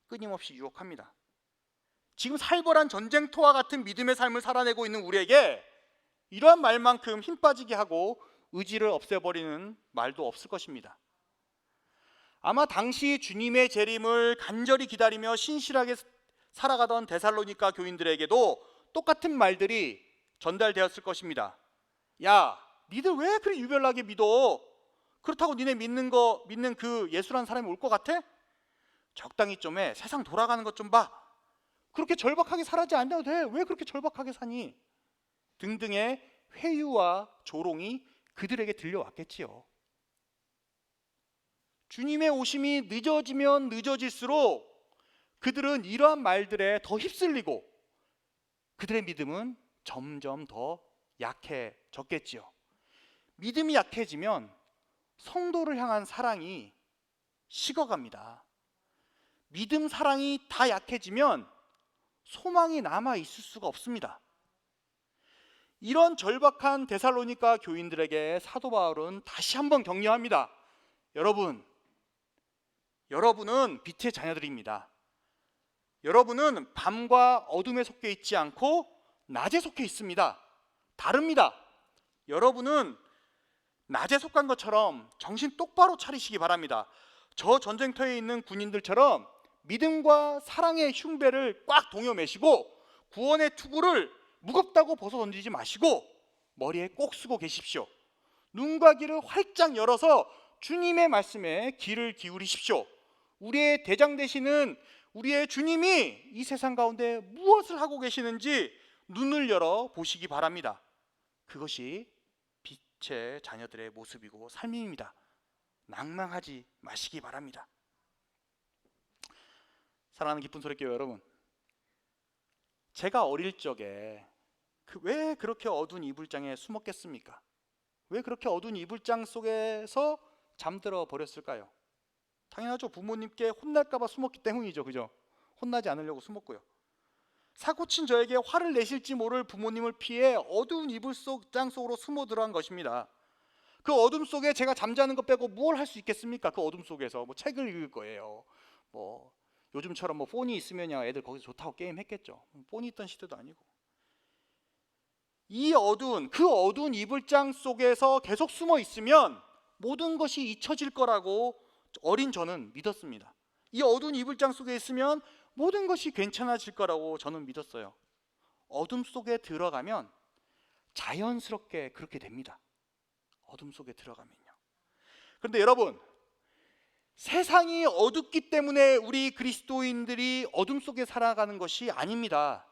끊임없이 유혹합니다. 지금 살벌한 전쟁터와 같은 믿음의 삶을 살아내고 있는 우리에게 이러한 말만큼 힘 빠지게 하고 의지를 없애버리는 말도 없을 것입니다. 아마 당시 주님의 재림을 간절히 기다리며 신실하게 살아가던 데살로니가 교인들에게도 똑같은 말들이 전달되었을 것입니다. 야, 니들 왜 그렇게 유별나게 믿어? 그렇다고 니네 믿는 그 예수라는 사람이 올 것 같아? 적당히 좀 해. 세상 돌아가는 것 좀 봐. 그렇게 절박하게 살지 않아도 돼. 왜 그렇게 절박하게 사니? 등등의 회유와 조롱이 그들에게 들려왔겠지요. 주님의 오심이 늦어지면 늦어질수록 그들은 이러한 말들에 더 휩쓸리고 그들의 믿음은 점점 더 약해졌겠지요. 믿음이 약해지면 성도를 향한 사랑이 식어갑니다. 믿음 사랑이 다 약해지면 소망이 남아 있을 수가 없습니다. 이런 절박한 데살로니가 교인들에게 사도 바울은 다시 한번 격려합니다. 여러분은 빛의 자녀들입니다. 여러분은 밤과 어둠에 속해 있지 않고 낮에 속해 있습니다. 다릅니다. 여러분은 낮에 속한 것처럼 정신 똑바로 차리시기 바랍니다. 저 전쟁터에 있는 군인들처럼 믿음과 사랑의 흉배를 꽉 동여매시고 구원의 투구를 무겁다고 벗어 던지지 마시고 머리에 꼭 쓰고 계십시오. 눈과 귀를 활짝 열어서 주님의 말씀에 귀를 기울이십시오. 우리의 대장 되시는 우리의 주님이 이 세상 가운데 무엇을 하고 계시는지 눈을 열어 보시기 바랍니다. 그것이 빛의 자녀들의 모습이고 삶입니다. 낭망하지 마시기 바랍니다. 사랑하는 기쁜 소리교회 여러분, 제가 어릴 적에 왜 그렇게 어두운 이불장에 숨었겠습니까? 왜 그렇게 어두운 이불장 속에서 잠들어 버렸을까요? 당연하죠. 부모님께 혼날까 봐 숨었기 때문이죠. 그죠? 혼나지 않으려고 숨었고요. 사고친 저에게 화를 내실지 모를 부모님을 피해 어두운 이불장 속으로 숨어 들어간 것입니다. 그 어둠 속에 제가 잠자는 것 빼고 뭘 할 수 있겠습니까? 그 어둠 속에서 뭐 책을 읽을 거예요. 뭐 요즘처럼 뭐 폰이 있으면야 애들 거기서 좋다고 게임 했겠죠. 폰이 있던 시대도 아니고. 그 어두운 이불장 속에서 계속 숨어 있으면 모든 것이 잊혀질 거라고 어린 저는 믿었습니다. 이 어두운 이불장 속에 있으면 모든 것이 괜찮아질 거라고 저는 믿었어요. 어둠 속에 들어가면 자연스럽게 그렇게 됩니다. 어둠 속에 들어가면요. 그런데 여러분, 세상이 어둡기 때문에 우리 그리스도인들이 어둠 속에 살아가는 것이 아닙니다.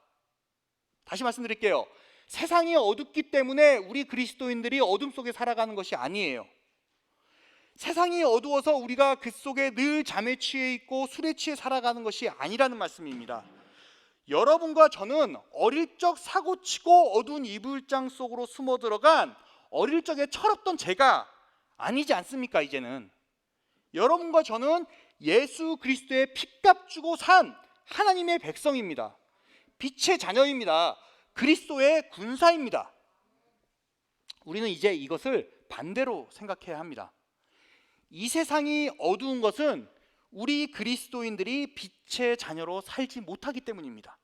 다시 말씀드릴게요. 세상이 어둡기 때문에 우리 그리스도인들이 어둠 속에 살아가는 것이 아니에요. 세상이 어두워서 우리가 그 속에 늘 잠에 취해 있고 술에 취해 살아가는 것이 아니라는 말씀입니다. 여러분과 저는 어릴 적 사고치고 어두운 이불장 속으로 숨어 들어간 어릴 적에 철없던 제가 아니지 않습니까? 이제는 여러분과 저는 예수 그리스도의 핏값 주고 산 하나님의 백성입니다. 빛의 자녀입니다. 그리스도의 군사입니다. 우리는 이제 이것을 반대로 생각해야 합니다. 이 세상이 어두운 것은 우리 그리스도인들이 빛의 자녀로 살지 못하기 때문입니다.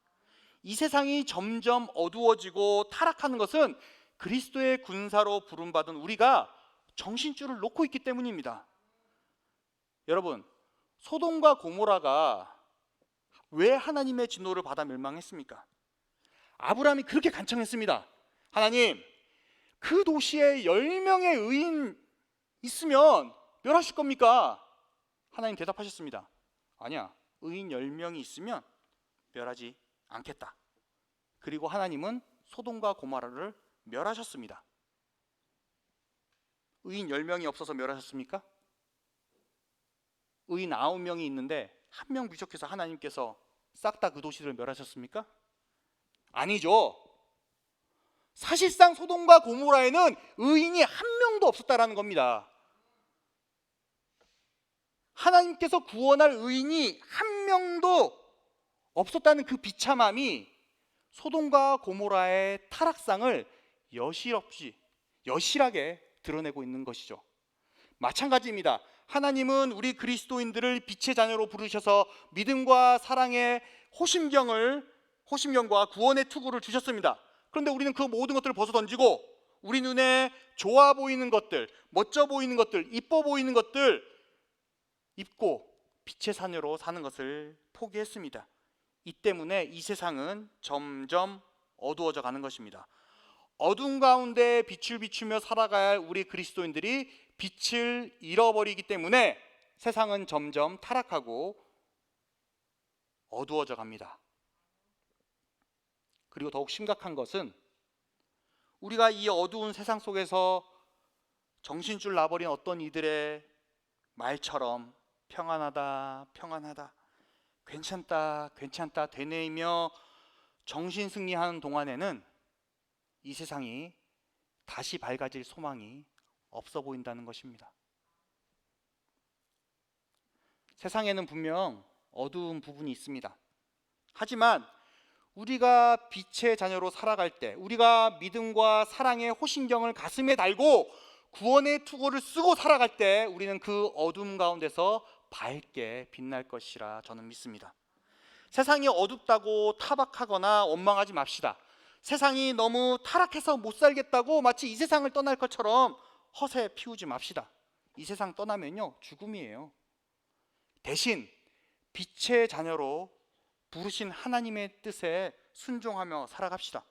이 세상이 점점 어두워지고 타락하는 것은 그리스도의 군사로 부름받은 우리가 정신줄을 놓고 있기 때문입니다. 여러분, 소돔과 고모라가 왜 하나님의 진노를 받아 멸망했습니까? 아브라함이 그렇게 간청했습니다. 하나님, 그 도시에 10명의 의인 있으면 멸하실 겁니까? 하나님 대답하셨습니다. 아니야, 의인 10명이 있으면 멸하지 않겠다. 그리고 하나님은 소돔과 고모라를 멸하셨습니다. 의인 10명이 없어서 멸하셨습니까? 의인 9명이 있는데 1명 부족해서 하나님께서 싹 다 그 도시를 멸하셨습니까? 아니죠. 사실상 소돔과 고모라에는 의인이 1명도 없었다라는 겁니다. 하나님께서 구원할 의인이 1명도 없었다는 그 비참함이 소돔과 고모라의 타락상을 여실하게 드러내고 있는 것이죠. 마찬가지입니다. 하나님은 우리 그리스도인들을 빛의 자녀로 부르셔서 믿음과 사랑의 호심경과 구원의 투구를 주셨습니다. 그런데 우리는 그 모든 것들을 벗어던지고 우리 눈에 좋아 보이는 것들, 멋져 보이는 것들, 이뻐 보이는 것들 입고 빛의 자녀로 사는 것을 포기했습니다. 이 때문에 이 세상은 점점 어두워져 가는 것입니다. 어두운 가운데 빛을 비추며 살아가야 할 우리 그리스도인들이 빛을 잃어버리기 때문에 세상은 점점 타락하고 어두워져 갑니다. 그리고 더욱 심각한 것은 우리가 이 어두운 세상 속에서 정신줄 놔버린 어떤 이들의 말처럼 평안하다, 평안하다, 괜찮다, 괜찮다 되뇌이며 정신 승리하는 동안에는 이 세상이 다시 밝아질 소망이 없어 보인다는 것입니다. 세상에는 분명 어두운 부분이 있습니다. 하지만 우리가 빛의 자녀로 살아갈 때, 우리가 믿음과 사랑의 호신경을 가슴에 달고 구원의 투구를 쓰고 살아갈 때 우리는 그 어둠 가운데서 밝게 빛날 것이라 저는 믿습니다. 세상이 어둡다고 타박하거나 원망하지 맙시다. 세상이 너무 타락해서 못 살겠다고 마치 이 세상을 떠날 것처럼 허세 피우지 맙시다. 이 세상 떠나면요, 죽음이에요. 대신 빛의 자녀로 부르신 하나님의 뜻에 순종하며 살아갑시다.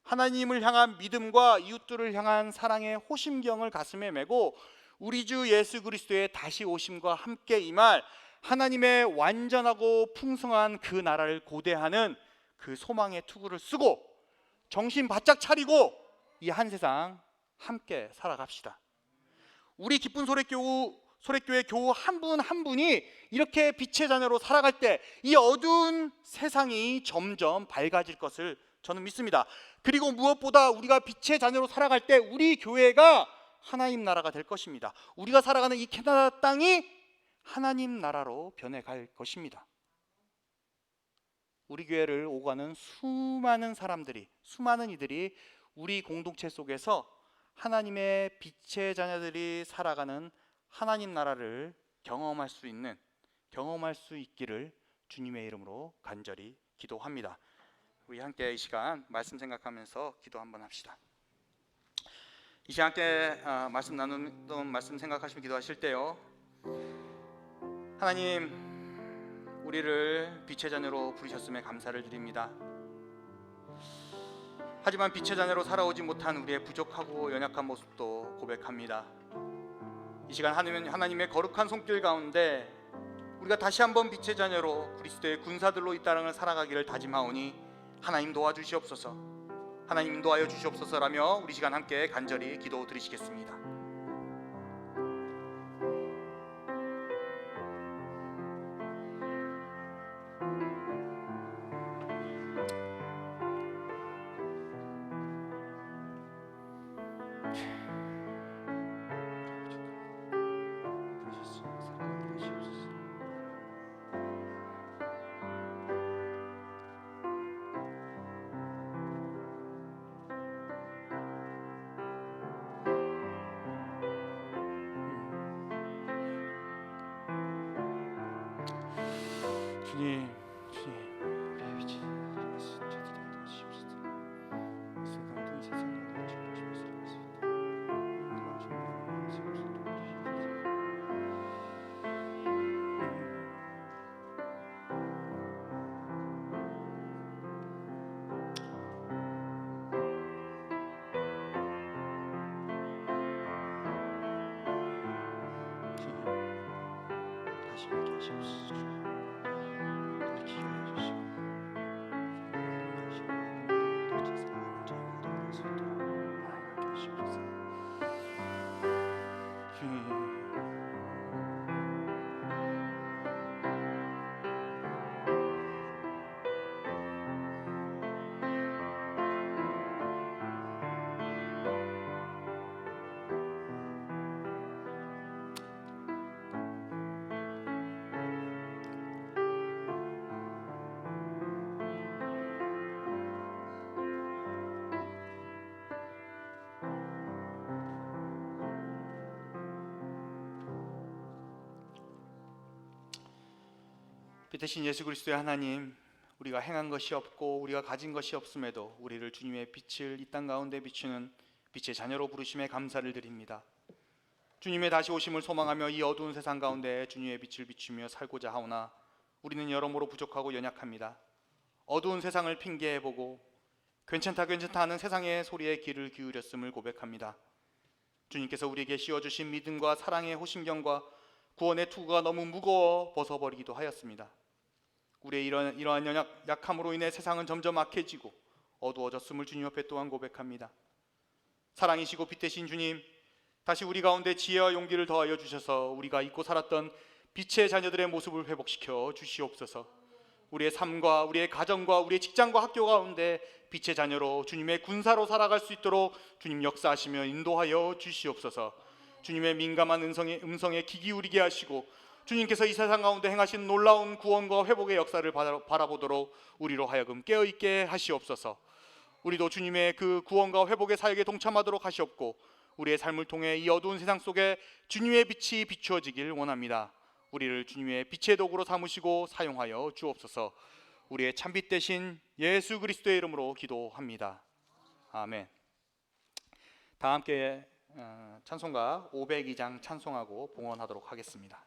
하나님을 향한 믿음과 이웃들을 향한 사랑의 호심경을 가슴에 메고 우리 주 예수 그리스도의 다시 오심과 함께 임할 하나님의 완전하고 풍성한 그 나라를 고대하는 그 소망의 투구를 쓰고 정신 바짝 차리고 이 한 세상 함께 살아갑시다. 우리 기쁜 소래교회 교우 한 분 한 분이 이렇게 빛의 자녀로 살아갈 때 이 어두운 세상이 점점 밝아질 것을 저는 믿습니다. 그리고 무엇보다 우리가 빛의 자녀로 살아갈 때 우리 교회가 하나님 나라가 될 것입니다. 우리가 살아가는 이 캐나다 땅이 하나님 나라로 변해갈 것입니다. 우리 교회를 오가는 수많은 사람들이, 수많은 이들이 우리 공동체 속에서 하나님의 빛의 자녀들이 살아가는 하나님 나라를 경험할 수 있기를 주님의 이름으로 간절히 기도합니다. 우리 함께 이 시간 말씀 생각하면서 기도 한번 합시다. 이 시간 함께 말씀 나누던 말씀 생각하시며 기도하실 때요, 하나님, 우리를 빛의 자녀로 부르셨음에 감사를 드립니다. 하지만 빛의 자녀로 살아오지 못한 우리의 부족하고 연약한 모습도 고백합니다. 이 시간 하나님의 거룩한 손길 가운데 우리가 다시 한번 빛의 자녀로 그리스도의 군사들로 이 땅을 살아가기를 다짐하오니 하나님 도와주시옵소서. 하나님 인도하여 주시옵소서라며 우리 시간 함께 간절히 기도 드리시겠습니다. 주님, 우리의 위치 다시 함께 하시옵소서. 빛대신 예수 그리스도의 하나님, 우리가 행한 것이 없고 우리가 가진 것이 없음에도 우리를 주님의 빛을 이 땅 가운데 비추는 빛의 자녀로 부르심에 감사를 드립니다. 주님의 다시 오심을 소망하며 이 어두운 세상 가운데 주님의 빛을 비추며 살고자 하오나 우리는 여러모로 부족하고 연약합니다. 어두운 세상을 핑계해보고 괜찮다 하는 세상의 소리에 귀를 기울였음을 고백합니다. 주님께서 우리에게 씌워주신 믿음과 사랑의 호심경과 구원의 투구가 너무 무거워 벗어버리기도 하였습니다. 우리의 이러한 약함으로 인해 세상은 점점 악해지고 어두워졌음을 주님 앞에 또한 고백합니다. 사랑이시고 빛 되신 주님, 다시 우리 가운데 지혜와 용기를 더하여 주셔서 우리가 잊고 살았던 빛의 자녀들의 모습을 회복시켜 주시옵소서. 우리의 삶과 우리의 가정과 우리의 직장과 학교 가운데 빛의 자녀로 주님의 군사로 살아갈 수 있도록 주님 역사하시며 인도하여 주시옵소서. 주님의 민감한 음성에 귀 기울이게 하시고 주님께서 이 세상 가운데 행하신 놀라운 구원과 회복의 역사를 바라보도록 우리로 하여금 깨어있게 하시옵소서. 우리도 주님의 그 구원과 회복의 사역에 동참하도록 하시옵고 우리의 삶을 통해 이 어두운 세상 속에 주님의 빛이 비추어지길 원합니다. 우리를 주님의 빛의 도구로 삼으시고 사용하여 주옵소서. 우리의 참빛 되신 예수 그리스도의 이름으로 기도합니다. 아멘. 다 함께 찬송가 502장 찬송하고 봉헌하도록 하겠습니다.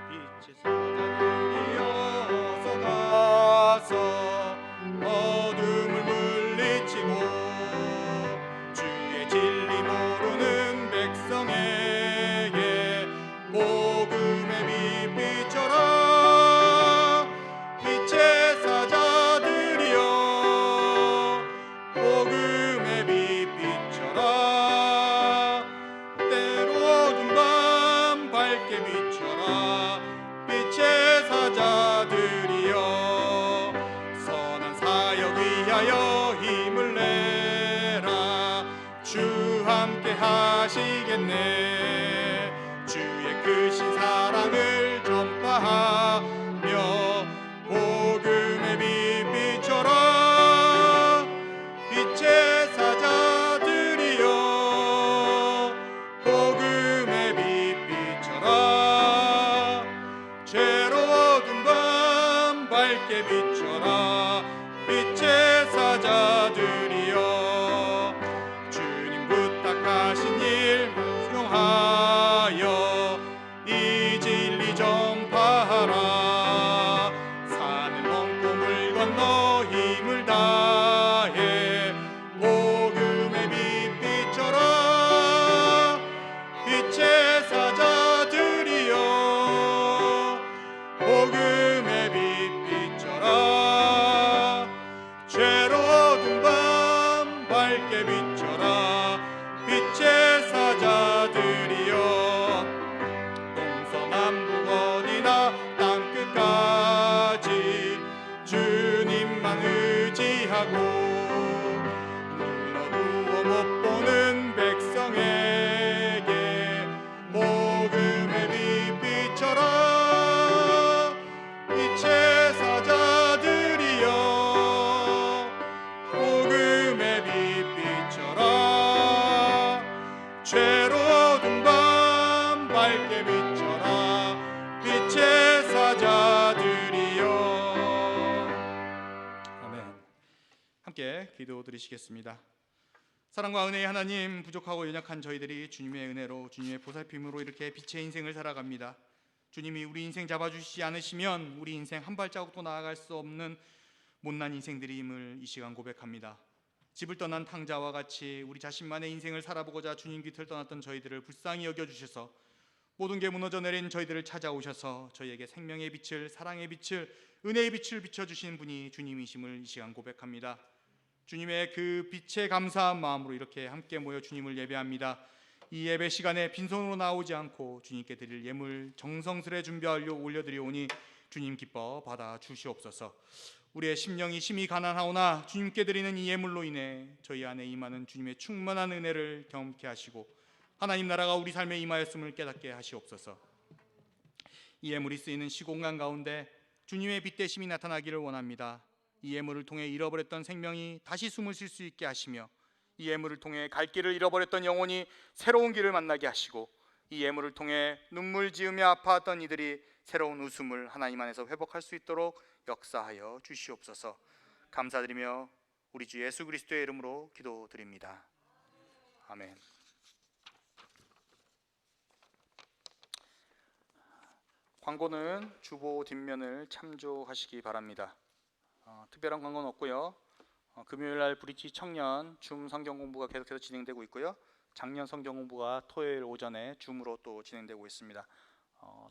빛의 사자들이여서 가서 어둠을 물리치고 주의 진리 모르는 백성에게 복음의 빛 비춰라. 빛의 사자들이여 복음의 빛 비춰라. 때로 어두운 밤 밝게 비춰라. 빛의 사자들이여 선한 사역 위하여 힘을 내라. 주 함께 하시겠네. 주의 크신 사랑을 전파하며 복음의 빛 비춰라. 빛의 사자들이여 복음의 빛 비춰라. 죄로 어두운 밤 밝게 비춰라. 빛의 사자들이여 주님 부탁하신 일 수용하여 이 진리 전파하라. 사는 먼 꿈을 건너 힘을 다 함께 기도드리시겠습니다. 사랑과 은혜의 하나님, 부족하고 연약한 저희들이 주님의 은혜로, 주님의 보살핌으로 이렇게 빛의 인생을 살아갑니다. 주님이 우리 인생 잡아주시지 않으시면 우리 인생 한 발자국도 나아갈 수 없는 못난 인생들임을 이 시간 고백합니다. 집을 떠난 탕자와 같이 우리 자신만의 인생을 살아보고자 주님 곁을 떠났던 저희들을 불쌍히 여겨주셔서 모든 게 무너져 내린 저희들을 찾아오셔서 저희에게 생명의 빛을, 사랑의 빛을, 은혜의 빛을 비춰주신 분이 주님이심을 이 시간 고백합니다. 주님의 그 빛에 감사한 마음으로 이렇게 함께 모여 주님을 예배합니다. 이 예배 시간에 빈손으로 나오지 않고 주님께 드릴 예물 정성스레 준비하려 올려드리오니 주님 기뻐 받아 주시옵소서. 우리의 심령이 심히 가난하오나 주님께 드리는 이 예물로 인해 저희 안에 임하는 주님의 충만한 은혜를 경험케 하시고 하나님 나라가 우리 삶에 임하였음을 깨닫게 하시옵소서. 이 예물이 쓰이는 시공간 가운데 주님의 빛 대심이 나타나기를 원합니다. 이 예물을 통해 잃어버렸던 생명이 다시 숨을 쉴 수 있게 하시며 이 예물을 통해 갈 길을 잃어버렸던 영혼이 새로운 길을 만나게 하시고 이 예물을 통해 눈물 지으며 아파했던 이들이 새로운 웃음을 하나님 안에서 회복할 수 있도록 역사하여 주시옵소서. 감사드리며 우리 주 예수 그리스도의 이름으로 기도드립니다. 아멘. 광고는 주보 뒷면을 참조하시기 바랍니다. 특별한 광고는 없고요. 금요일날 브릿지 청년 줌 성경 공부가 계속해서 진행되고 있고요. 작년 성경 공부가 토요일 오전에 줌으로 또 진행되고 있습니다.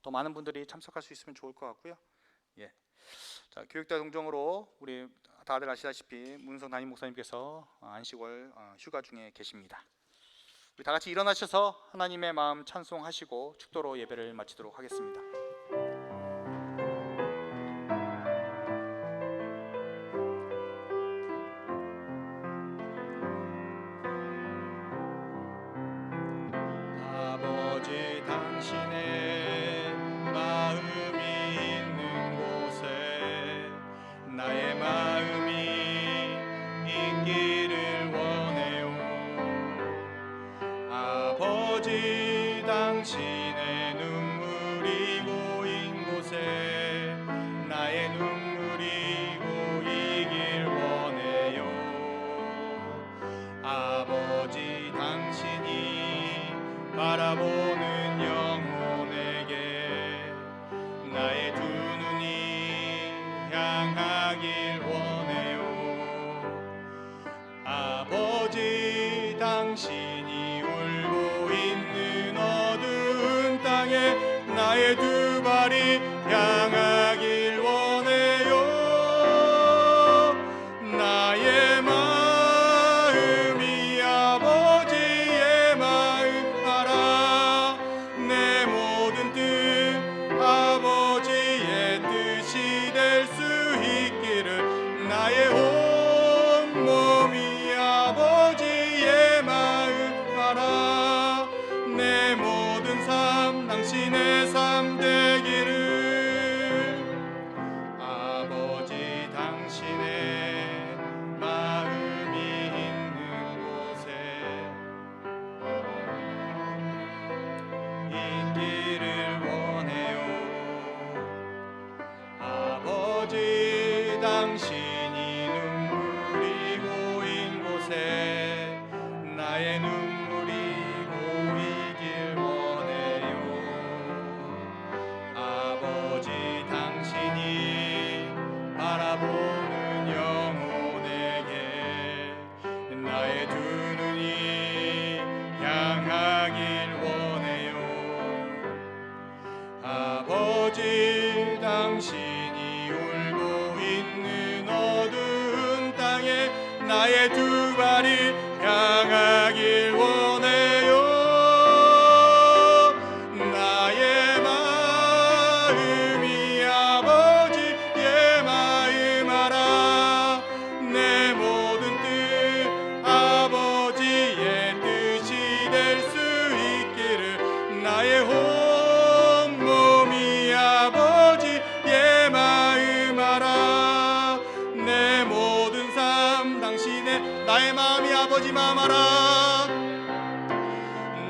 더 많은 분들이 참석할 수 있으면 좋을 것 같고요. 자, 교육자 동정으로 우리 다들 아시다시피 문성 담임 목사님께서 안식월 휴가 중에 계십니다. 우리 다 같이 일어나셔서 하나님의 마음 찬송하시고 축도로 예배를 마치도록 하겠습니다. 아버지 당신의 마음이 있는 곳에 나의 마음이 있기를 원해요. 아버지 당신의 눈물이 고인 곳에 나의 눈물이 고이길 원해요. 아버지 당신이 바라보는 영혼에게 나의 두 눈이 향하길 원해요. 아버지 당신이 울고 있는 어두운 땅에 나의 두 발이 향하길 원해요. 나의 마음이 아버지의 마음 알아. 내 모든 뜻 아버지의 뜻이 될 수 있기를 나의 온 몸이 아버지의 마음 알아. 내 모든 삶 당신의 삶 되기를. 아버지 당신의 마음이 있는 곳에 있기를 원해요. 아버지 당신이 눈물이 고인 곳에 나의 눈물이 고이길 원해요. 아버지 당신이 바라보는 영혼에게 나의 두 눈이 향하길 원해요. 아버지 당신이 울고 있는 어두운 땅에 나의 두 발이 향하길 원해요. 나의 마음이 아버지의 마음 알아. 내 모든 뜻 아버지의 뜻이 될 수 있기를 나의 온 몸이 아버지의 마음 알아. 내 모든 삶 당신의 나의 마음이 아버지 마음 알아.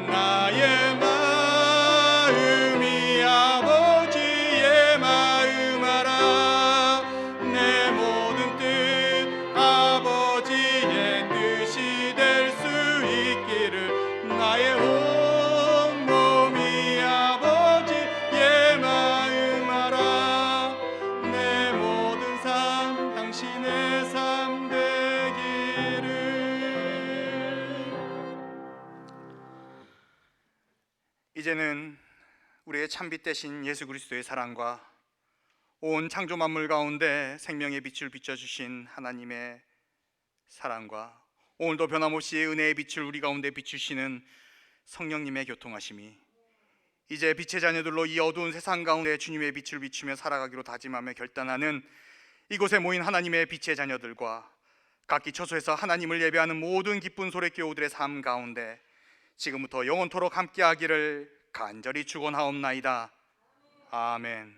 나의 마음이 아버지의 마음 알아. 내 모든 뜻 아버지 이제는 우리의 참빛 되신 예수 그리스도의 사랑과 온 창조 만물 가운데 생명의 빛을 비춰주신 하나님의 사랑과 오늘도 변함없이 은혜의 빛을 우리 가운데 비추시는 성령님의 교통하심이 이제 빛의 자녀들로 이 어두운 세상 가운데 주님의 빛을 비추며 살아가기로 다짐하며 결단하는 이곳에 모인 하나님의 빛의 자녀들과 각기 처소에서 하나님을 예배하는 모든 기쁜 소래교우들의 삶 가운데 지금부터 영원토록 함께하기를 간절히 축원하옵나이다. 아멘.